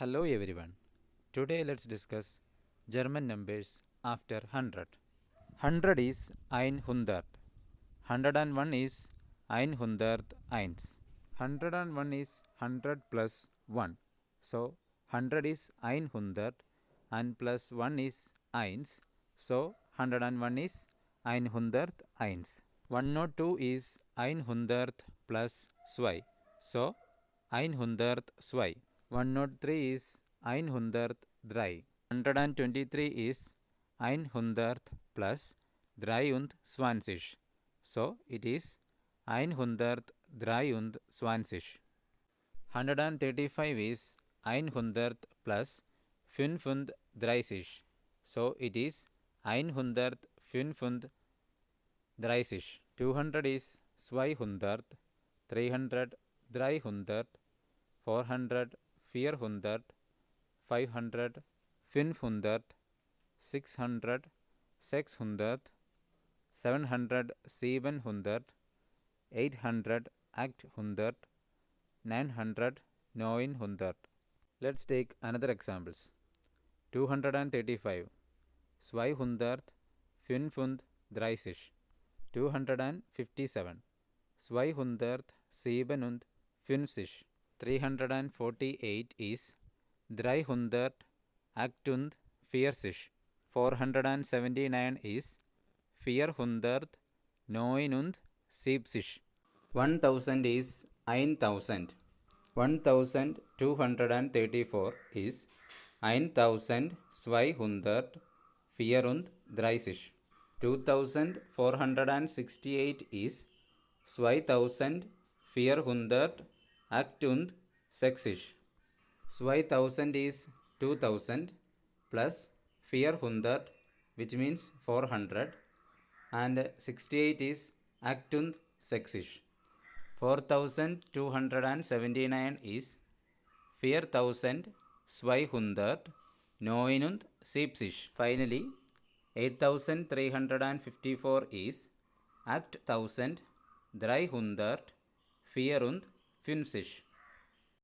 Hello everyone. Today let's discuss German numbers after 100. 100 is 100. 101 is 101. 101 is 100 plus 1. So 100 is 100 and plus 1 is 1. So 101 is 101. 102 is 100 plus 2. So 100. 103 is 103. 123 is 100 plus 23. So it is 123. 135 is 100 plus 35. So it is 135. 200 is 200, 300, 300, 400, 400, 500, 500, 600, 600, 700, 700, 800, 800, 900, 900. Let's take another examples. 235, 200, 35. 257, 257. 348 is 348. 479 is 479. 1000 is 1000. 1234 is 1234. 2468 is 2468. 1000 is 2000 plus 400, which means 400, and 68 is 68. 4279 is 4279. Finally, 8354 is 8354.